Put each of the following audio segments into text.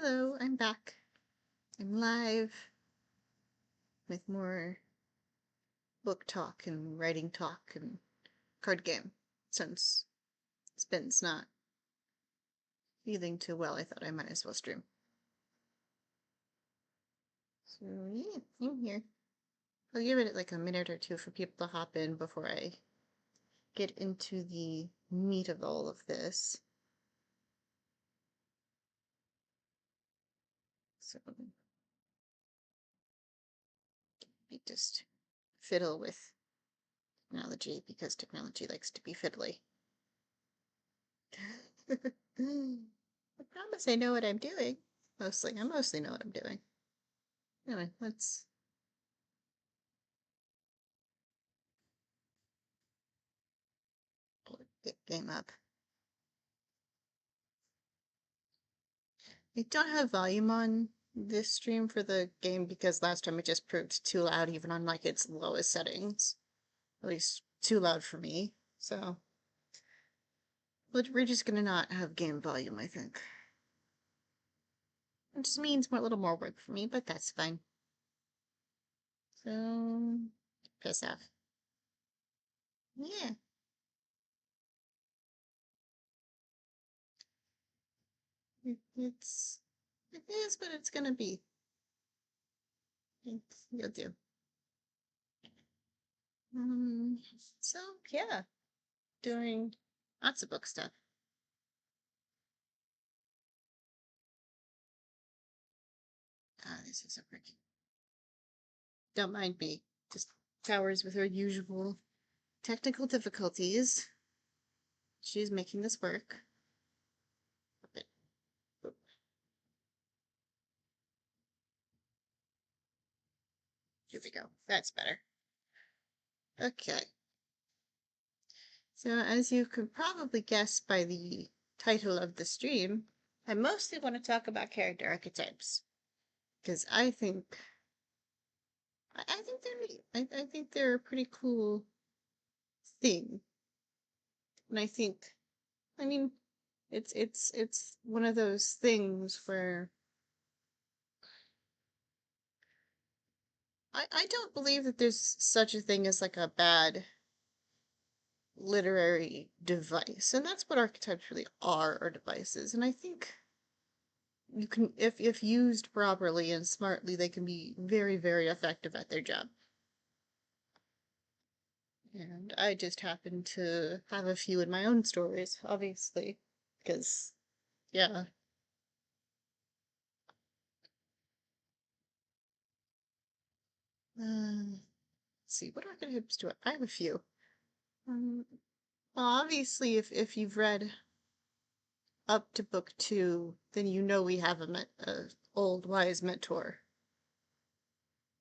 Hello, I'm back. I'm live with more book talk and writing talk and card game. Since Spin's not feeling too well, I thought I might as well stream. So yeah, I'm here. I'll give it like a minute or two for people to hop in before I get into the meat of all of this. So let me just fiddle with technology because technology likes to be fiddly. I promise I know what I'm doing. Mostly. I mostly know what I'm doing. Anyway, let's pull the game up. I don't have volume on this stream for the game because last time it just proved too loud even on like its lowest settings. At least too loud for me. So we're just gonna not have game volume, I think. It just means a little more work for me, but that's fine. So piss off. Yeah. It is what it's gonna be. You'll do. So yeah, doing lots of book stuff. This isn't working. Don't mind me. Just Towers with her usual technical difficulties. She's making this work. Here we go. That's better. Okay. So as you could probably guess by the title of the stream, I mostly want to talk about character archetypes. Because I think they're neat. I think they're a pretty cool thing. And I mean, it's one of those things where I don't believe that there's such a thing as like a bad literary device, and that's what archetypes really are devices. And I think you can, if used properly and smartly, they can be very, very effective at their job. And I just happen to have a few in my own stories, obviously, because yeah. Let's see, what archetypes do I have? A few. Um, well, obviously, if you've read up to book 2, then you know we have a old wise mentor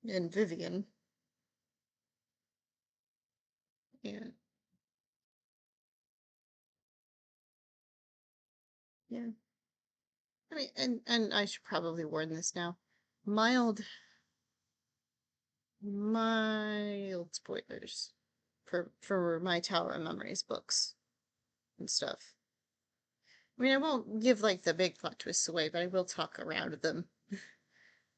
in Vivian. Yeah, yeah. I mean, and I should probably warn this now. Mild, mild spoilers for my Tower of Memories books and stuff. I mean, I won't give like the big plot twists away, but I will talk around them.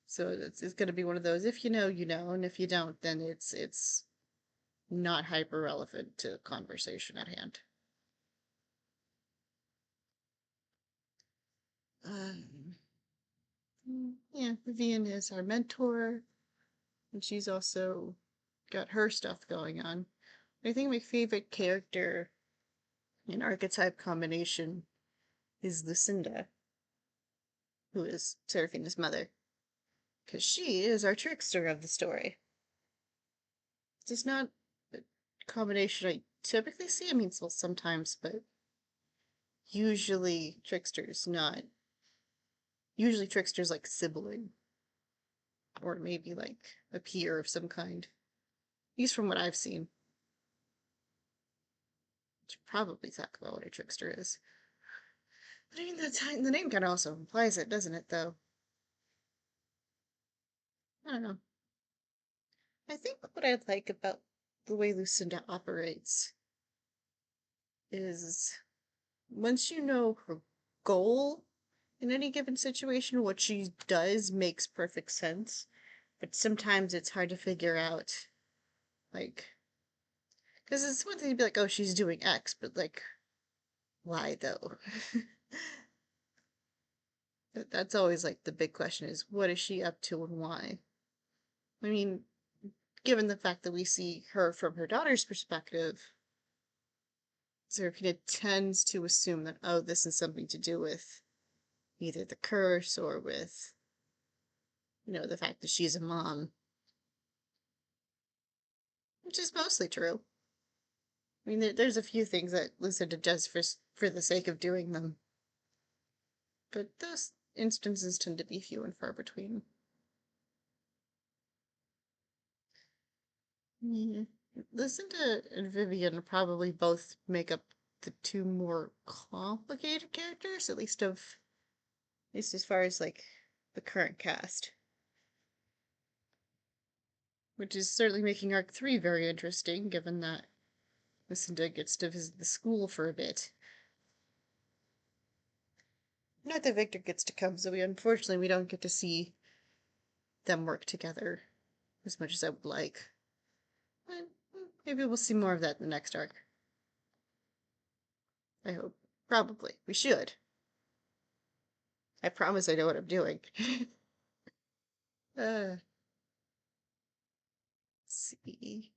So it's going to be one of those. If you know, you know, and if you don't, then it's not hyper relevant to the conversation at hand. Um, yeah, Vivian is our mentor, and she's also got her stuff going on. I think my favorite character in archetype combination is Lucinda, who is Seraphina's mother, because she is our trickster of the story. It's not a combination I typically see. I mean, well, sometimes, but usually tricksters not. Usually tricksters like sibling, or maybe like a peer of some kind. At least from what I've seen. Should probably talk about what a trickster is. But I mean, the name kind of also implies it, doesn't it, though? I don't know. I think what I like about the way Lucinda operates is once you know her goal in any given situation, what she does makes perfect sense, but sometimes it's hard to figure out, like, because it's one thing to be like, oh, she's doing X, but like, why though? That's always like the big question is, what is she up to and why? I mean, given the fact that we see her from her daughter's perspective, Serafina tends to assume that, oh, this is something to do with either the curse or with, the fact that she's a mom, which is mostly true. I mean, there's a few things that Lucinda does for the sake of doing them, but those instances tend to be few and far between. Mm. Lucinda and Vivian probably both make up the two more complicated characters, at least as far as like the current cast. Which is certainly making Arc 3 very interesting, given that Lucinda gets to visit the school for a bit. Not that Victor gets to come, so unfortunately we don't get to see them work together as much as I would like. But maybe we'll see more of that in the next arc. I hope. Probably. We should. I promise I know what I'm doing. Let's see.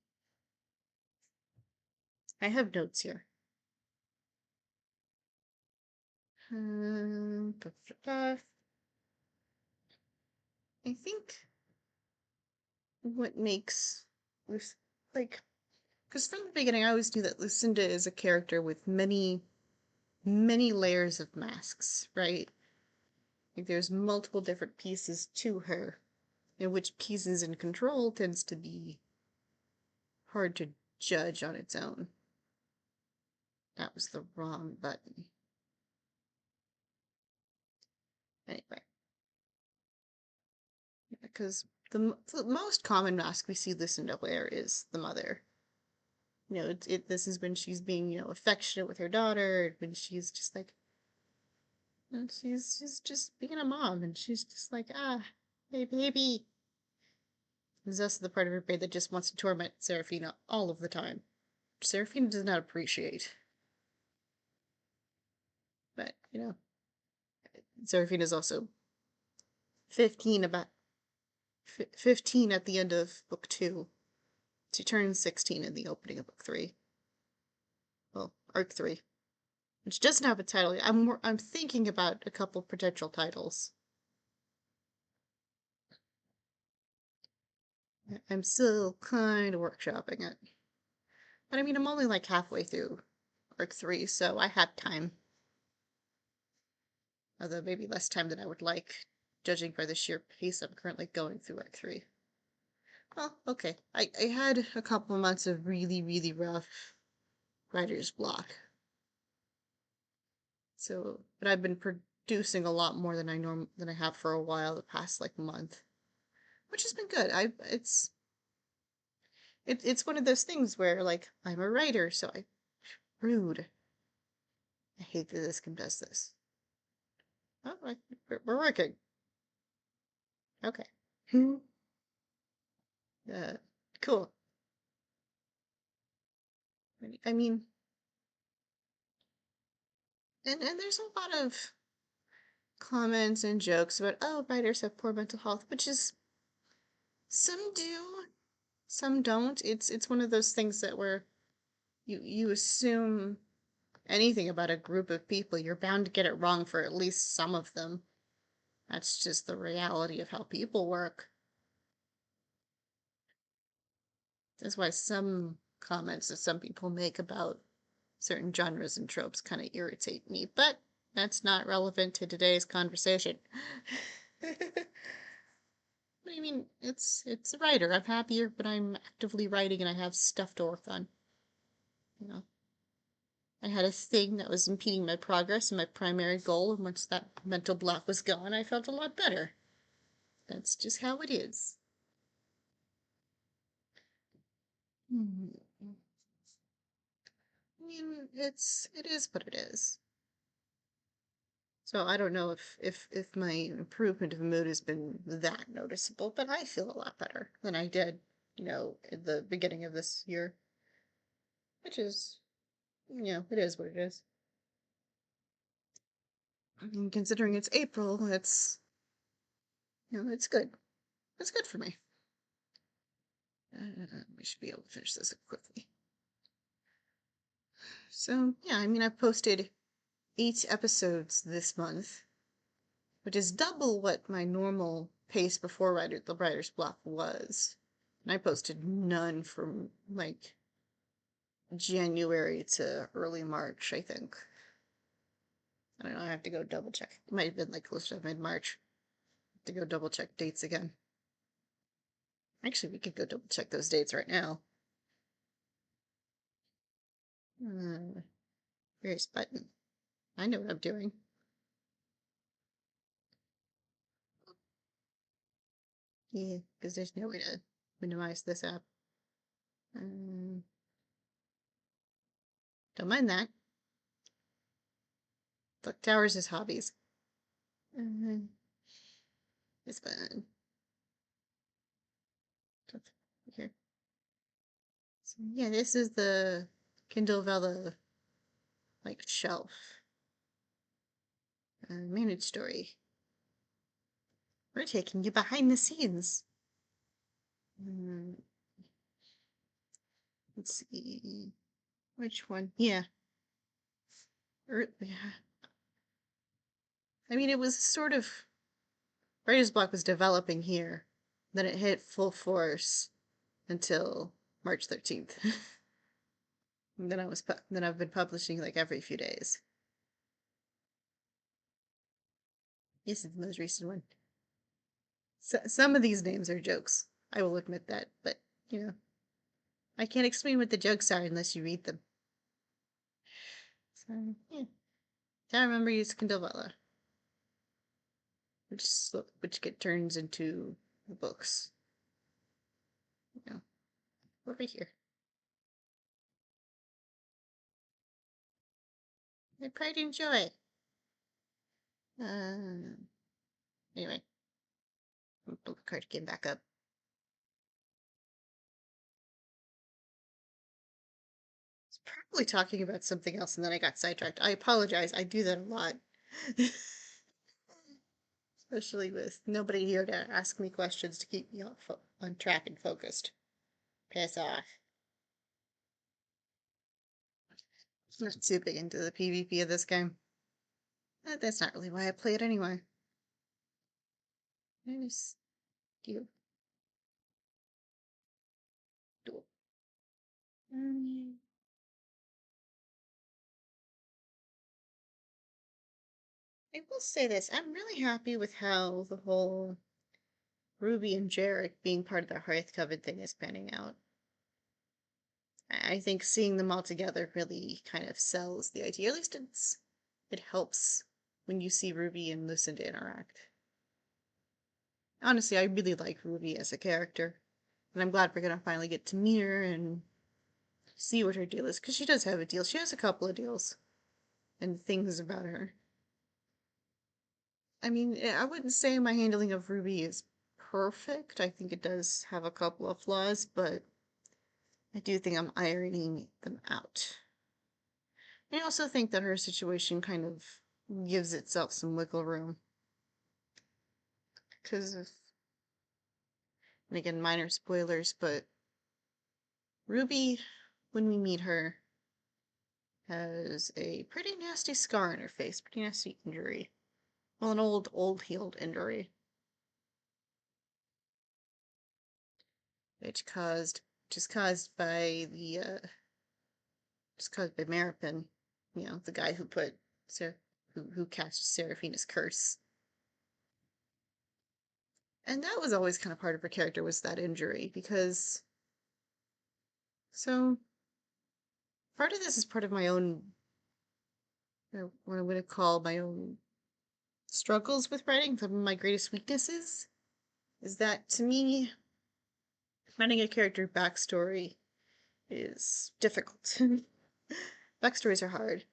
I have notes here. I think what makes like, because from the beginning I always knew that Lucinda is a character with many, many layers of masks, right? Like there's multiple different pieces to her, and which piece is in control tends to be hard to judge on its own. That was the wrong button. Anyway, because the most common mask we see Lucinda wear is the mother. This is when she's being, affectionate with her daughter, when she's just like, she's just being a mom, and she's just like, hey baby. There's also the part of her brain that just wants to torment Serafina all of the time. Serafina does not appreciate. But, Serafina's also 15 about 15 at the end of book 2. She turns 16 in the opening of book 3. Well, arc 3. Which doesn't have a title. I'm thinking about a couple potential titles. I'm still kind of workshopping it. But I mean, I'm only like halfway through arc 3, so I have time. Although maybe less time than I would like, judging by the sheer pace I'm currently going through arc 3. Well, okay. I had a couple months of really, really rough writer's block. So, but I've been producing a lot more than I have for a while the past like month, which has been good. It's one of those things where like I'm a writer, so rude. I hate that this game does this. Oh, we're working. Okay. uh, cool. I mean, and there's a lot of comments and jokes about, oh, writers have poor mental health, which is, some do, some don't. It's one of those things that where you assume anything about a group of people, you're bound to get it wrong for at least some of them. That's just the reality of how people work. That's why some comments that some people make about certain genres and tropes kind of irritate me, but that's not relevant to today's conversation. I mean, it's a writer. I'm happier, but I'm actively writing and I have stuff to work on. You know, I had a thing that was impeding my progress and my primary goal, and once that mental block was gone, I felt a lot better. That's just how it is. Hmm. I mean, it is what it is. So I don't know if my improvement of mood has been that noticeable, but I feel a lot better than I did, at the beginning of this year, which is, it is what it is. And considering it's April, it's good. It's good for me. We should be able to finish this quickly. So, yeah, I mean, I've posted 8 episodes this month, which is double what my normal pace before the writer's block was. And I posted none from like January to early March, I think. I don't know, I have to go double check. It might have been like close to mid-March. To go double check dates again. Actually, we could go double check those dates right now. Where's button? I know what I'm doing. Yeah, because there's no way to minimize this app. Don't mind that. Look, towers is hobbies. It's fun. Here. So, yeah, this is the Kindle Vella like shelf. Managed story. We're taking you behind the scenes. Let's see. Which one? Yeah. Yeah. I mean, it was sort of writer's block was developing here. Then it hit full force until March 13th. And then I've been publishing like every few days. This is the most recent one. So, some of these names are jokes. I will admit that, but I can't explain what the jokes are unless you read them. So yeah, I remember use Kindle which get turns into the books. Over here. My pride and joy. Anyway, the card came back up. I was probably talking about something else and then I got sidetracked. I apologize. I do that a lot. Especially with nobody here to ask me questions to keep me on track and focused. Piss off. I'm not too big into the PvP of this game. That's not really why I play it anyway. There's you. I will say this, I'm really happy with how the whole Ruby and Jarek being part of the Hearth Coven thing is panning out. I think seeing them all together really kind of sells the idea. At least it helps when you see Ruby and Lucinda interact. Honestly, I really like Ruby as a character, and I'm glad we're gonna finally get to meet her and see what her deal is, because she does have a deal. She has a couple of deals and things about her. I mean, I wouldn't say my handling of Ruby is perfect. I think it does have a couple of flaws, but I do think I'm ironing them out. I also think that her situation kind of gives itself some wiggle room. Because of, and again, minor spoilers, but Ruby, when we meet her, has a pretty nasty scar on her face, pretty nasty injury. Well, an old healed injury. Which is caused by Maripin, the guy who put who cast Seraphina's curse. And that was always kind of part of her character, was that injury, because so part of this is part of my own, what I'm going to call my own struggles with writing. Some of my greatest weaknesses is that, to me, writing a character backstory is difficult. Backstories are hard,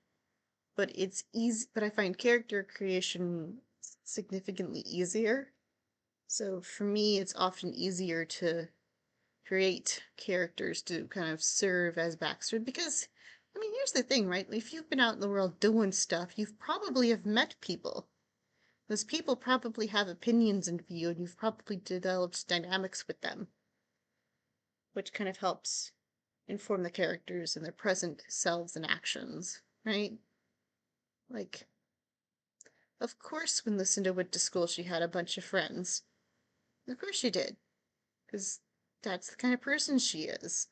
but it's easy, but I find character creation significantly easier. So for me, it's often easier to create characters to kind of serve as backstory because, I mean, here's the thing, right? If you've been out in the world doing stuff, you've probably have met people. Those people probably have opinions and view, and you've probably developed dynamics with them, which kind of helps inform the characters and their present selves and actions, right? Like, of course, when Lucinda went to school, she had a bunch of friends. Of course she did, because that's the kind of person she is.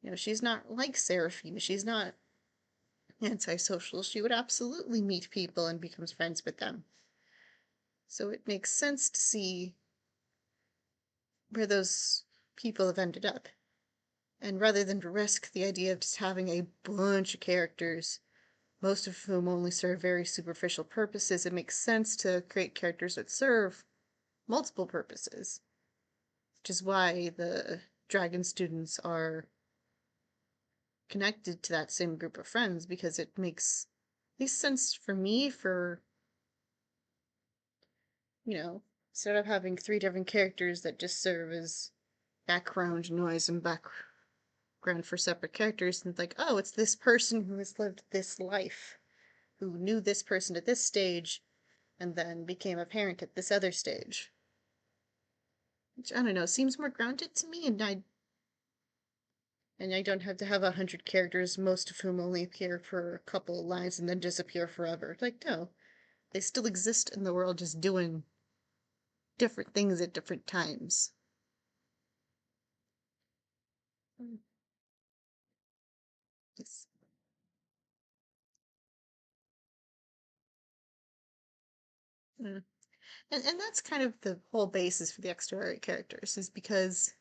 You know, she's not like Seraphina. She's not antisocial. She would absolutely meet people and becomes friends with them. So it makes sense to see where those people have ended up. And rather than to risk the idea of just having a bunch of characters, most of whom only serve very superficial purposes, it makes sense to create characters that serve multiple purposes. Which is why the dragon students are connected to that same group of friends, because it makes at least sense for me for, instead of having three different characters that just serve as background noise and background for separate characters, and like, oh, it's this person who has lived this life, who knew this person at this stage, and then became a parent at this other stage. Which, I don't know, seems more grounded to me, and I don't have to have 100 characters, most of whom only appear for a couple of lines and then disappear forever. Like, no. They still exist in the world, just doing different things at different times. Yes. Mm. And that's kind of the whole basis for the extra characters, is because,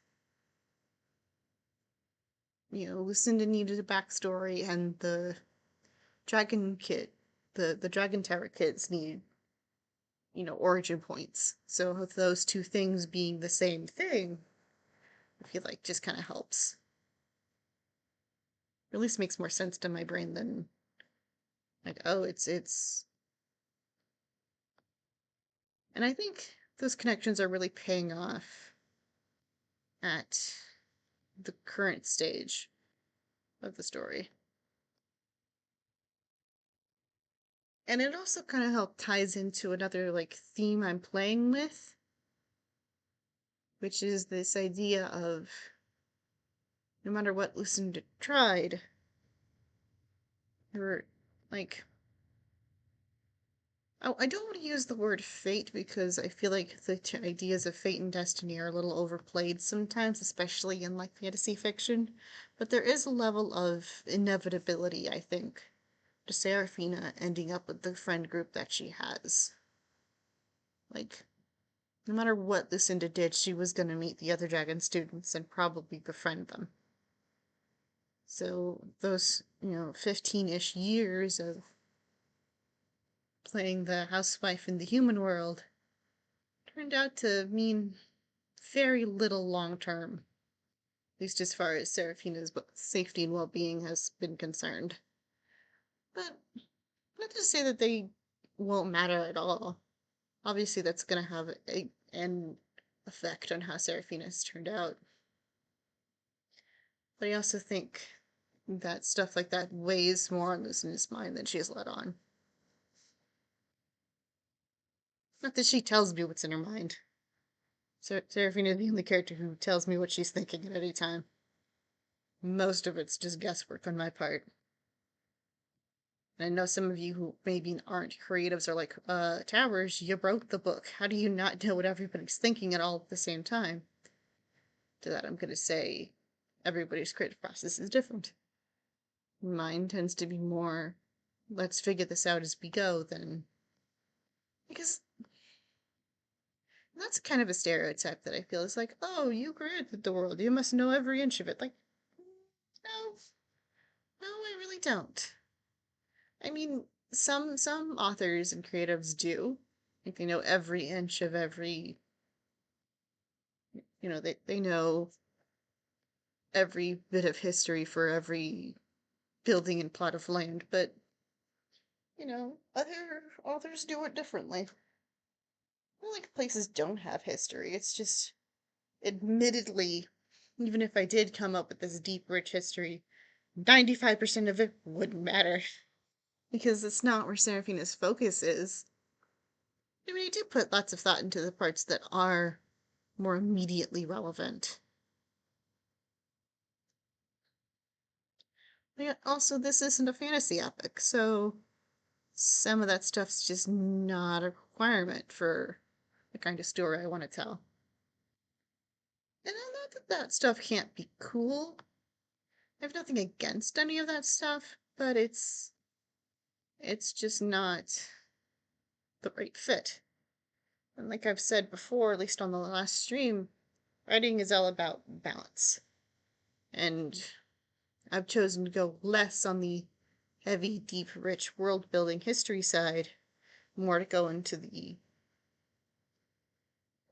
Lucinda needed a backstory, and the Dragon Kid, the Dragon Tower kids need, origin points. So with those two things being the same thing, I feel like just kind of helps. Or at least makes more sense to my brain than like, oh, it's. And I think those connections are really paying off at the current stage of the story. And it also kind of help ties into another like theme I'm playing with, which is this idea of no matter what Lucinda tried, her like, oh, I don't want to use the word fate because I feel like the ideas of fate and destiny are a little overplayed sometimes, especially in like fantasy fiction. But there is a level of inevitability, I think, to Seraphina ending up with the friend group that she has. Like, no matter what Lucinda did, she was going to meet the other dragon students and probably befriend them. So those, 15-ish years of playing the housewife in the human world turned out to mean very little long term, at least as far as Seraphina's safety and well being has been concerned. But not to say that they won't matter at all. Obviously, that's going to have an effect on how Seraphina's turned out. But I also think that stuff like that weighs more on Lucinda's mind than she has let on. Not that she tells me what's in her mind. Seraphina is the only character who tells me what she's thinking at any time. Most of it's just guesswork on my part. And I know some of you who maybe aren't creatives are like, Towers, you wrote the book. How do you not know what everybody's thinking at all at the same time? To that, I'm going to say everybody's creative process is different. Mine tends to be more, let's figure this out as we go, than. Because that's kind of a stereotype that I feel is like, oh, you created the world. You must know every inch of it. Like, no, no, I really don't. I mean, some authors and creatives do. Like they know every inch of every, they know every bit of history for every building and plot of land. But other authors do it differently. I feel like places don't have history. It's just, admittedly, even if I did come up with this deep, rich history, 95% of it wouldn't matter. Because it's not where Serafina's focus is. I mean, I do put lots of thought into the parts that are more immediately relevant. But also, this isn't a fantasy epic, so some of that stuff's just not a requirement for the kind of story I want to tell. And not that that stuff can't be cool. I have nothing against any of that stuff, but it's just not the right fit. And like I've said before, at least on the last stream, writing is all about balance. And I've chosen to go less on the heavy, deep, rich world building history side, more to go into the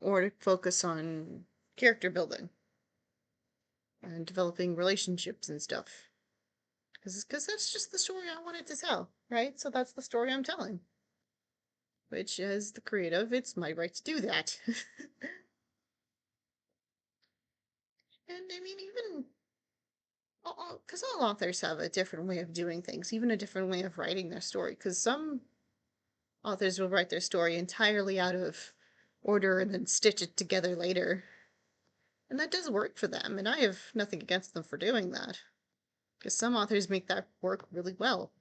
or to focus on character building and developing relationships and stuff. Because that's just the story I wanted to tell, right? So that's the story I'm telling. Which, as the creative, it's my right to do that. And I mean, even because all authors have a different way of doing things, even a different way of writing their story. Because some authors will write their story entirely out of order and then stitch it together later. And that does work for them, and I have nothing against them for doing that. Because some authors make that work really well.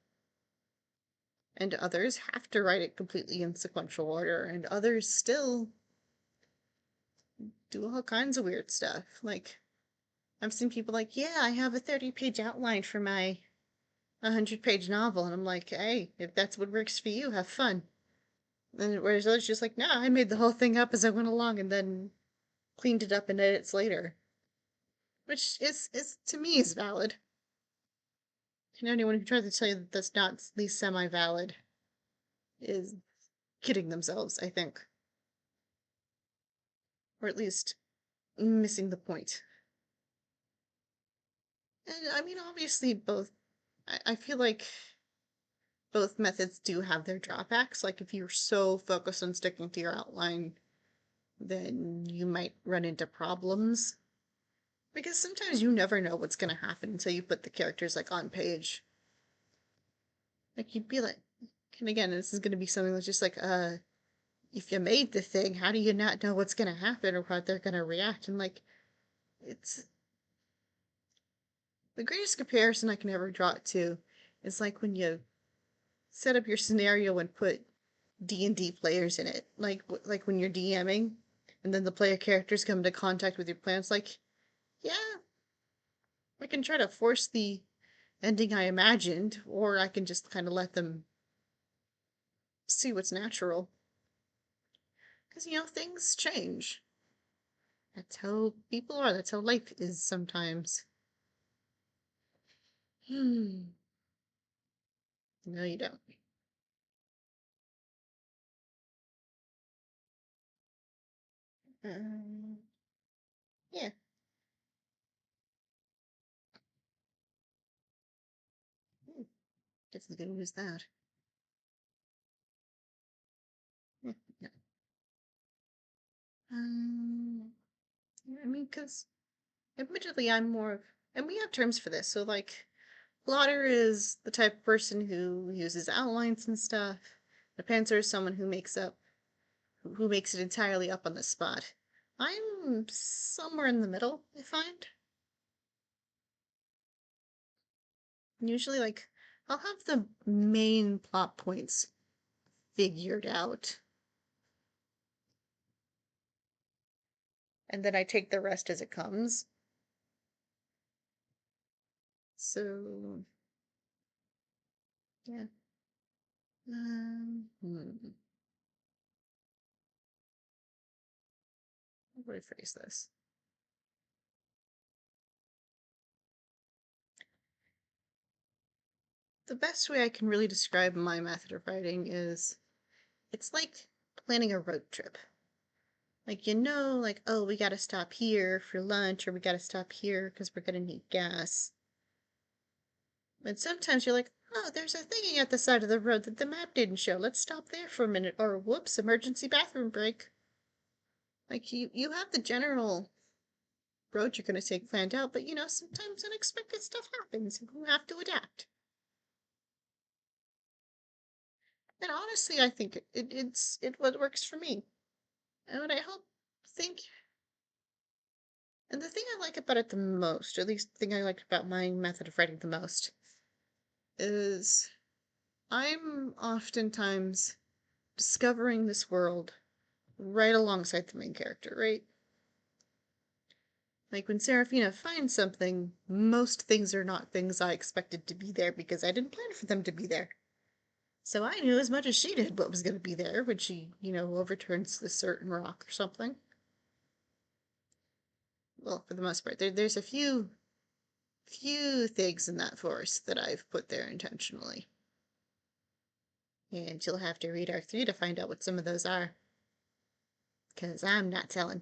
And others have to write it completely in sequential order, and others still do all kinds of weird stuff. Like, I've seen people like, yeah, I have a 30-page outline for my 100-page novel, and I'm like, hey, if that's what works for you, have fun. And whereas others just like, nah, I made the whole thing up as I went along and then cleaned it up in edits later. Which is to me is valid. And anyone who tries to tell you that that's not at least semi-valid is kidding themselves, I think. Or at least missing the point. And I mean, obviously, I feel like both methods do have their drawbacks. Like, if you're so focused on sticking to your outline, then you might run into problems. Because sometimes you never know what's going to happen until you put the characters, like, on page. Like, you'd be like, and again, this is going to be something that's just like, if you made the thing, how do you not know what's going to happen or how they're going to react? And, like, it's the greatest comparison I can ever draw it to is like when you set up your scenario and put D&D players in it. Like when you're DMing and then the player characters come into contact with your plans, like, yeah, I can try to force the ending I imagined, or I can just kind of let them see what's natural. Because, things change. That's how people are. That's how life is sometimes. Hmm. No, you don't. Um, yeah, hmm, definitely gonna use that. Yeah, yeah. Um, I mean, because admittedly, I'm more of, and we have terms for this. So, like, plotter is the type of person who uses outlines and stuff. The pantser is someone who makes it entirely up on the spot. I'm somewhere in the middle, I find. Usually, like, I'll have the main plot points figured out, and then I take the rest as it comes. So, yeah. Hmm. How do I phrase this? The best way I can really describe my method of writing is it's like planning a road trip. Like, like, oh, we gotta stop here for lunch, or we gotta stop here because we're gonna need gas. But sometimes you're like, Oh, there's a thingy at the side of the road that the map didn't show. Let's stop there for a minute. Or, whoops, emergency bathroom break. Like, you have the general road you're going to take planned out, but sometimes unexpected stuff happens and you have to adapt. And honestly, I think it what works for me. And what I think, and the thing I like about it the most, or at least the thing I like about my method of writing the most, is I'm oftentimes discovering this world right alongside the main character, right? Like when Serafina finds something, most things are not things I expected to be there because I didn't plan for them to be there. So I knew as much as she did what was going to be there when she, overturns this certain rock or something. Well, for the most part, there's a few things in that forest that I've put there intentionally. And you'll have to read Arc 3 to find out what some of those are. Because I'm not telling.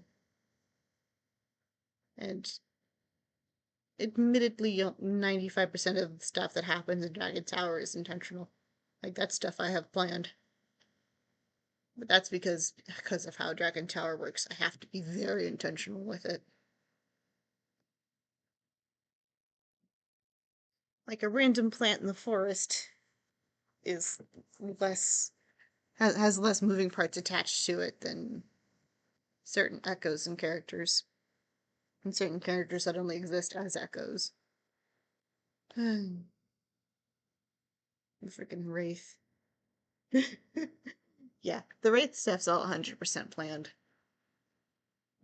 And admittedly, 95% of the stuff that happens in Dragon Tower is intentional. Like, that's stuff I have planned. But that's because of how Dragon Tower works. I have to be very intentional with it. Like a random plant in the forest is less has less moving parts attached to it than certain echoes and characters. And certain characters that only exist as echoes. The freaking Wraith. Yeah, the Wraith stuff's all 100% planned.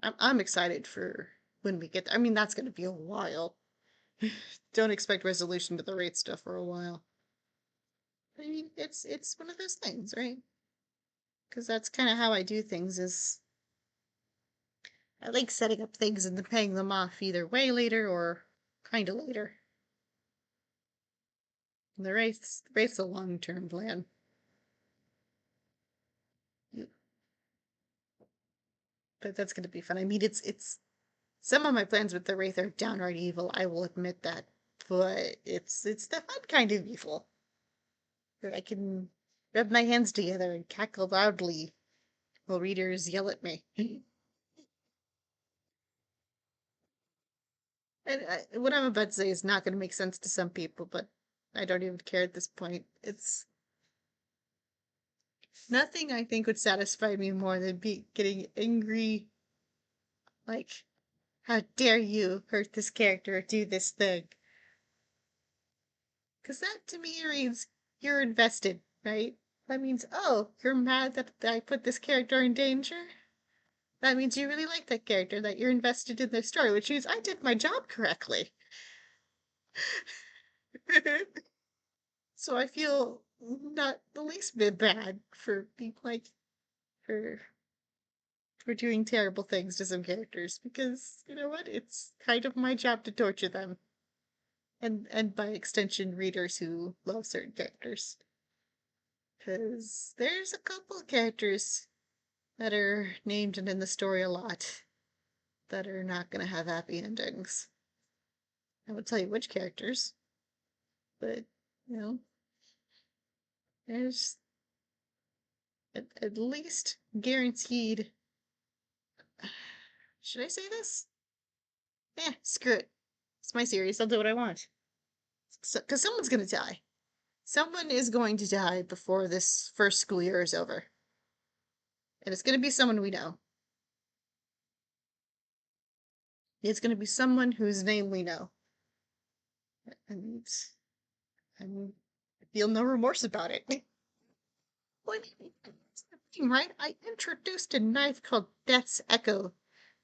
I'm excited for when we get there. I mean, that's going to be a while. Don't expect resolution to the Wraith stuff for a while. I mean, it's one of those things, right? Because that's kind of how I do things. Is I like setting up things and then paying them off either way later or kind of later. And the Wraith's a long-term plan. But that's going to be fun. I mean, it's some of my plans with the Wraith are downright evil. I will admit that, but it's the fun kind of evil where I can rub my hands together and cackle loudly while readers yell at me. And what I'm about to say is not going to make sense to some people, but I don't even care at this point. It's nothing I think would satisfy me more than getting angry, like, how dare you hurt this character or do this thing? Because that to me reads, you're invested, right? That means, oh, you're mad that I put this character in danger? That means you really like that character, that you're invested in their story, which means I did my job correctly. So I feel not the least bit bad for being like, for doing terrible things to some characters because you know what? It's kind of my job to torture them. And by extension readers who love certain characters. Cause there's a couple characters that are named and in the story a lot that are not gonna have happy endings. I won't tell you which characters, but you know, there's at least guaranteed. Should I say this? Screw it. It's my series. I'll do what I want. So, because someone's gonna die. Someone is going to die before this first school year is over. And it's gonna be someone we know. It's gonna be someone whose name we know. And, and I feel no remorse about it. Well, I mean, that's the thing, right? I introduced a knife called Death's Echo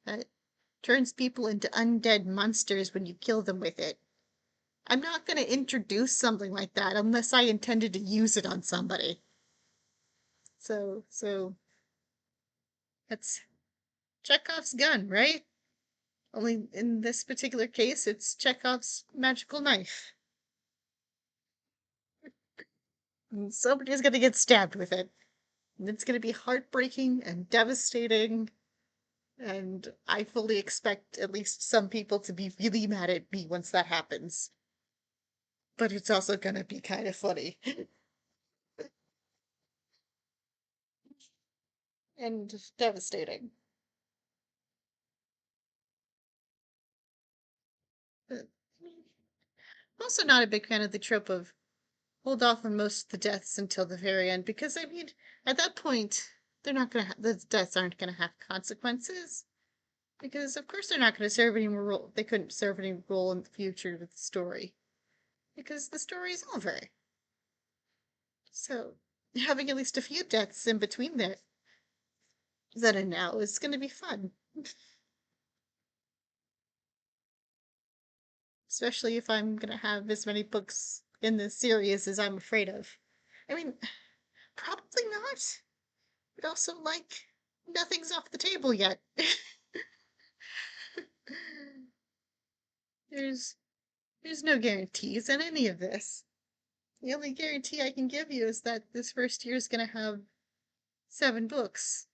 that turns people into undead monsters when you kill them with it. I'm not going to introduce something like that unless I intended to use it on somebody. So that's Chekhov's gun, right? Only in this particular case, it's Chekhov's magical knife. And somebody's gonna get stabbed with it. And it's gonna be heartbreaking and devastating. And I fully expect at least some people to be really mad at me once that happens. but it's also gonna be kind of funny and devastating. But I'm also not a big fan of the trope of hold off on most of the deaths until the very end because I mean, at that point, they're not gonna the deaths aren't gonna have consequences because of course they're not gonna serve any more role. They couldn't serve any role in the future of the story because the story's over. So having at least a few deaths in between there then and now is gonna be fun. Especially if I'm gonna have as many books in this series as I'm afraid of. I mean, probably not. But also, like, nothing's off the table yet. there's there's no guarantees in any of this. The only guarantee I can give you is that this first year is gonna have 7 books.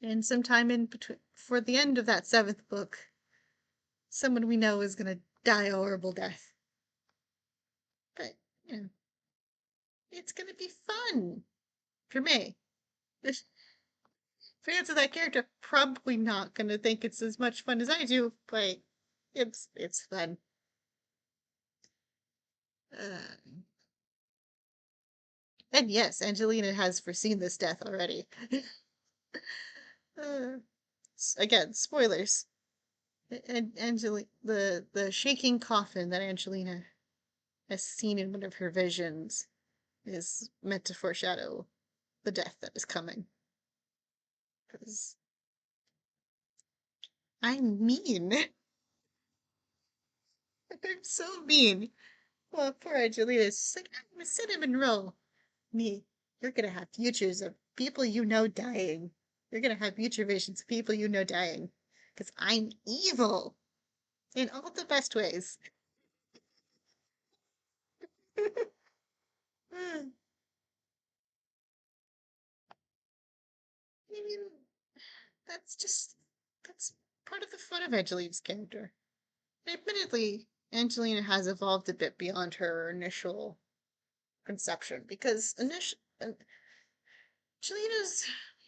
And sometime in between for the end of that seventh book, someone we know is gonna die a horrible death. But, you know, it's gonna be fun for me. Fans of that character probably not gonna think it's as much fun as I do, but it's fun. Uh, and yes, Angelina has foreseen this death already. uh, again, spoilers. And Angelina, the shaking coffin that Angelina has seen in one of her visions is meant to foreshadow the death that is coming. Because I'm mean. I'm so mean. Well, poor Angelina. She's like, I'm a cinnamon roll. Me, you're gonna have futures of people you know dying. You're gonna have future visions of people you know dying. Because I'm evil in all the best ways. I mean, that's just, that's part of the fun of Angelina's character. Admittedly, Angelina has evolved a bit beyond her initial conception because Angelina's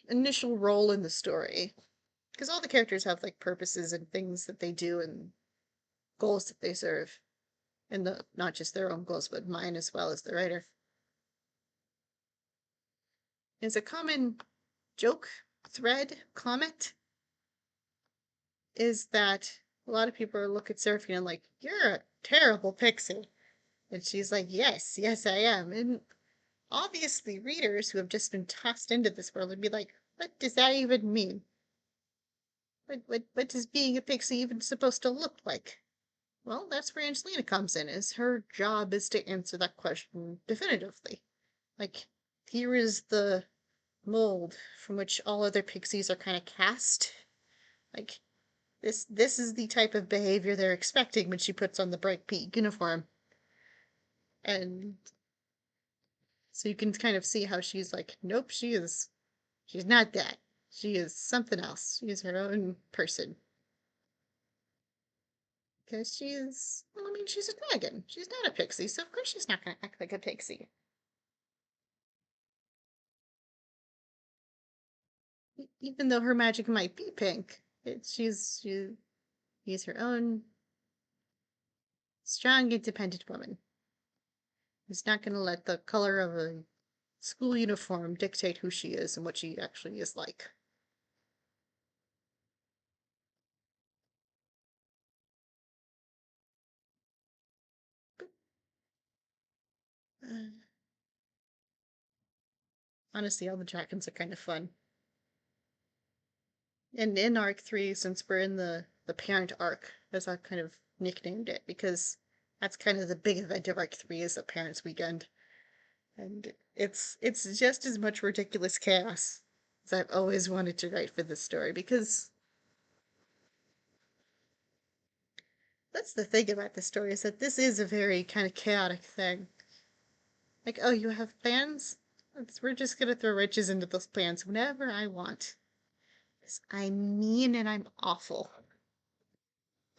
initial role in the story, because all the characters have like purposes and things that they do and goals that they serve, and not just their own goals, but mine as well as the writer. Is a common joke, thread, comment is that a lot of people look at Seraphine and like, you're a terrible pixie. And she's like, yes, yes, I am. And obviously, readers who have just been tossed into this world would be like, what does that even mean? What does being a pixie even supposed to look like? Well, that's where Angelina comes in, is her job is to answer that question definitively. Like, here is the mold from which all other pixies are kind of cast. Like, this is the type of behavior they're expecting when she puts on the bright pink uniform. And so you can kind of see how she's like, nope, she's not that. She is something else. She is her own person. Because she is, well, I mean, she's a dragon. She's not a pixie, so of course she's not going to act like a pixie. Even though her magic might be pink, she's her own strong, independent woman who's not going to let the color of a school uniform dictate who she is and what she actually is like. Uh, honestly, all the dragons are kind of fun. And in Arc 3, since we're in the parent arc, as I kind of nicknamed it, because that's kind of the big event of Arc 3 is the Parents Weekend. And it's just as much ridiculous chaos as I've always wanted to write for this story, because that's the thing about this story is that this is a very kind of chaotic thing. Like, oh, you have plans? We're just gonna throw riches into those plans whenever I want. 'Cause I'm mean and I'm awful.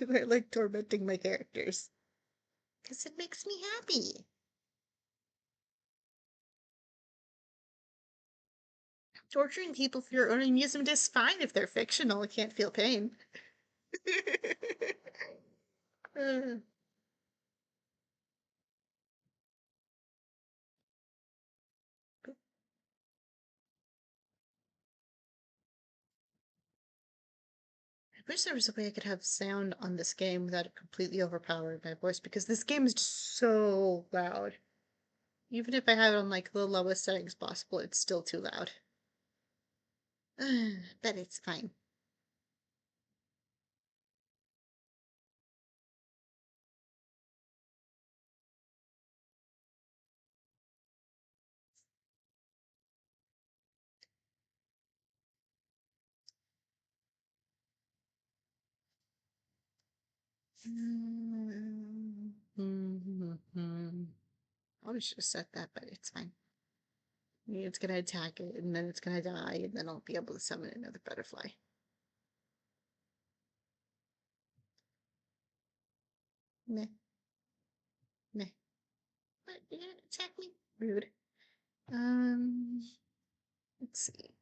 I like tormenting my characters. Because it makes me happy. Torturing people for your own amusement is fine if they're fictional and can't feel pain. Uh, I wish there was a way I could have sound on this game without it completely overpowering my voice because this game is just so loud. Even if I have it on like the lowest settings possible, it's still too loud. But it's fine. I should have said that, but it's fine. It's gonna attack it, and then it's gonna die, and then I'll be able to summon another butterfly. Meh, meh. What? You're gonna attack me? Rude. Um, let's see.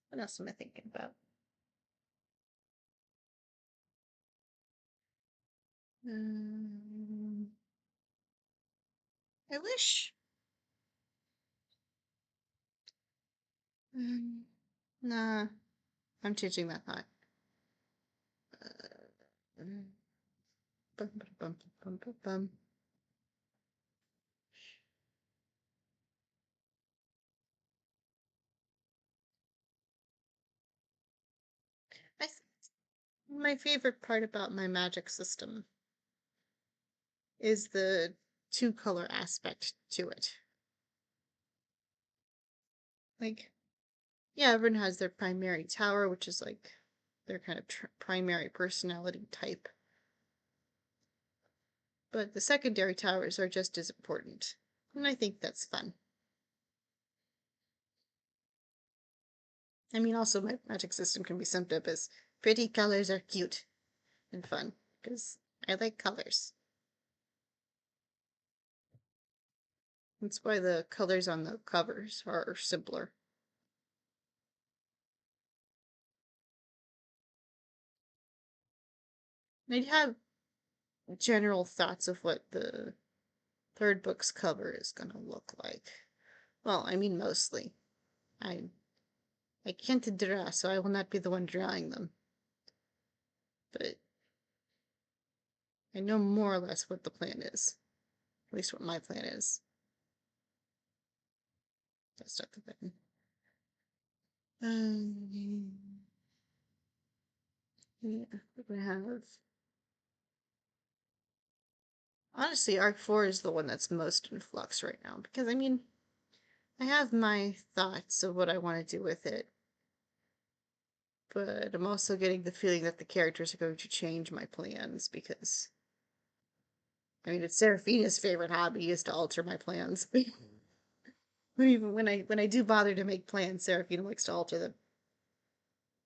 What else am I thinking about? Um, I wish. Um, nah, I'm changing that thought. Bum, bum, bum, bum, bum, bum. I th my favorite part about my magic system is the two-color aspect to it. Like, yeah, everyone has their primary tower, which is like their kind of primary personality type. But the secondary towers are just as important. And I think that's fun. I mean, also, my magic system can be summed up as pretty colors are cute and fun, because I like colors. That's why the colors on the covers are simpler. I have general thoughts of what the third book's cover is gonna look like. Well, I mean, mostly. I I can't draw, so I will not be the one drawing them. But I know more or less what the plan is. At least what my plan is. That's not the button. Um, yeah, we have. Honestly, Arc 4 is the one that's most in flux right now. Because, I mean, I have my thoughts of what I want to do with it. But I'm also getting the feeling that the characters are going to change my plans because I mean it's Seraphina's favorite hobby is to alter my plans. Even when I do bother to make plans, Seraphina likes to alter them.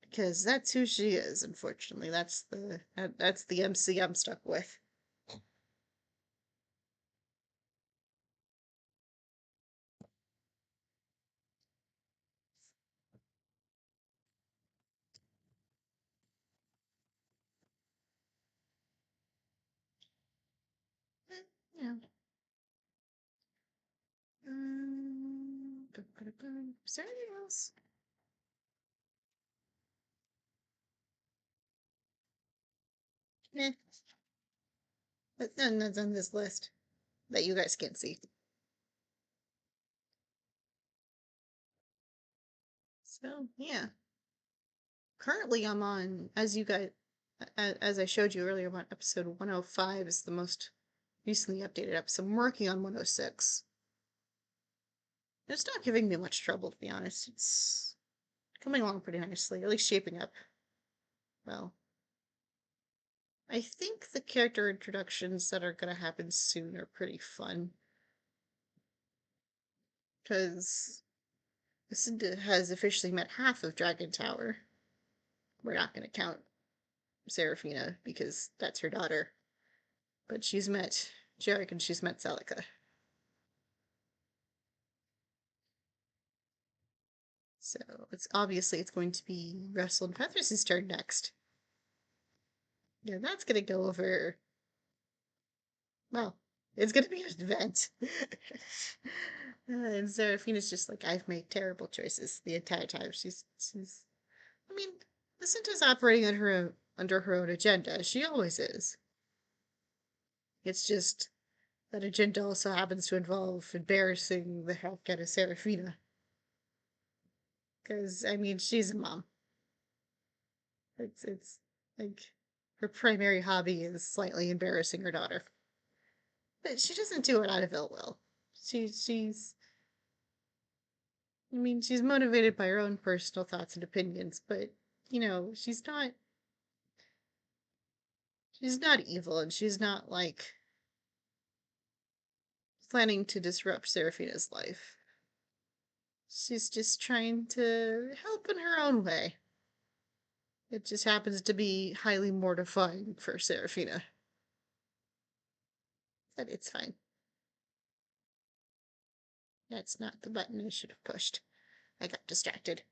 Because that's who she is, unfortunately. That's the MC I'm stuck with. Yeah. Is there anything else? Nah. But none that's on this list that you guys can't see. So yeah. Currently I'm on, as I showed you earlier, I'm on episode 105 is the most recently updated episode. I'm working on 106. It's not giving me much trouble, to be honest. It's coming along pretty nicely, at least shaping up well. I think the character introductions that are gonna happen soon are pretty fun. Because Lucinda has officially met half of Dragon Tower. We're not gonna count Seraphina because that's her daughter. But she's met Jarek and she's met Celica. So it's going to be Russell and Feathers' turn next. Yeah, that's gonna go over. Well, it's gonna be an event. And Seraphina's just like, I've made terrible choices the entire time. She's. I mean, Lucinda's operating under her own agenda. She always is. It's just that agenda also happens to involve embarrassing the heck out of Seraphina. Because I mean, she's a mom. It's like her primary hobby is slightly embarrassing her daughter. But she doesn't do it out of ill will. She's I mean, she's motivated by her own personal thoughts and opinions, but she's not evil and she's not like planning to disrupt Seraphina's life. She's just trying to help in her own way. It just happens to be highly mortifying for Seraphina. But it's fine. That's not the button I should have pushed. I got distracted.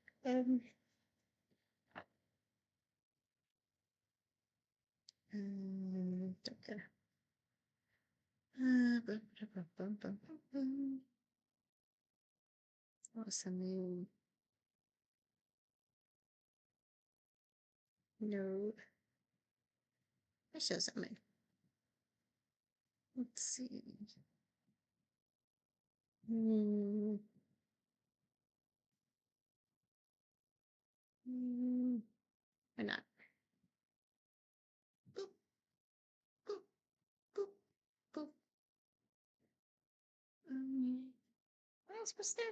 Don't care. Awesome. No. I show something. Let's see. Hmm. Why not? Boop, boop, boop, boop. What else was there?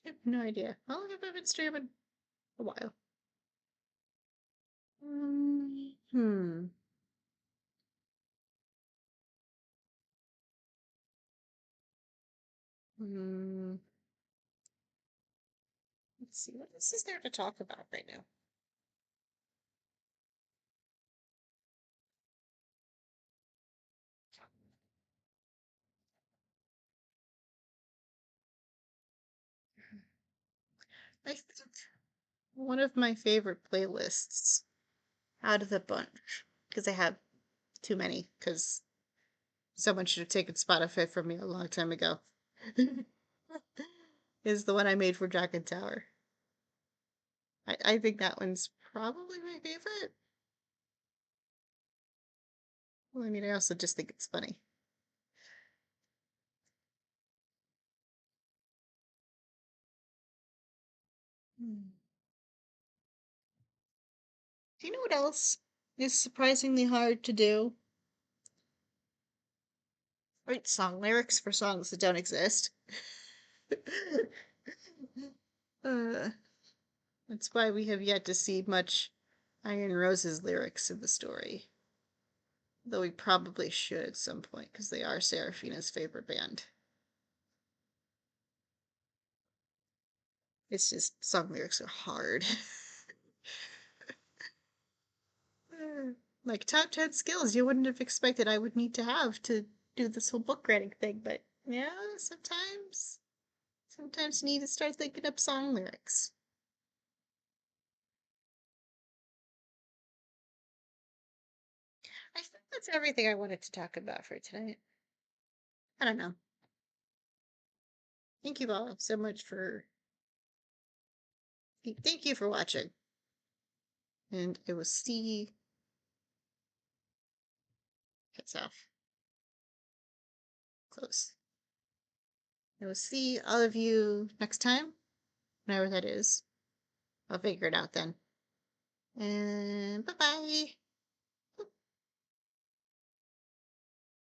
I have no idea. How long have I been streaming? A while. Hmm. Hmm. Let's see. What else is there to talk about right now? I think one of my favorite playlists out of the bunch, because I have too many, because someone should have taken Spotify from me a long time ago, is the one I made for Dragon Tower. I think that one's probably my favorite. Well, I mean, I also just think it's funny. Hmm. Do you know what else is surprisingly hard to do? Write song lyrics for songs that don't exist. uh, that's why we have yet to see much Iron Rose's lyrics in the story. Though we probably should at some point, because they are Seraphina's favorite band. It's just song lyrics are hard. Like top 10 skills you wouldn't have expected I would need to have to do this whole book writing thing, but yeah, sometimes you need to start thinking up song lyrics. I think that's everything I wanted to talk about for tonight. I don't know. Thank you all so much for thank you for watching. And I will see it's off. Close. I will see all of you next time, whenever that is. I'll figure it out then. And bye bye.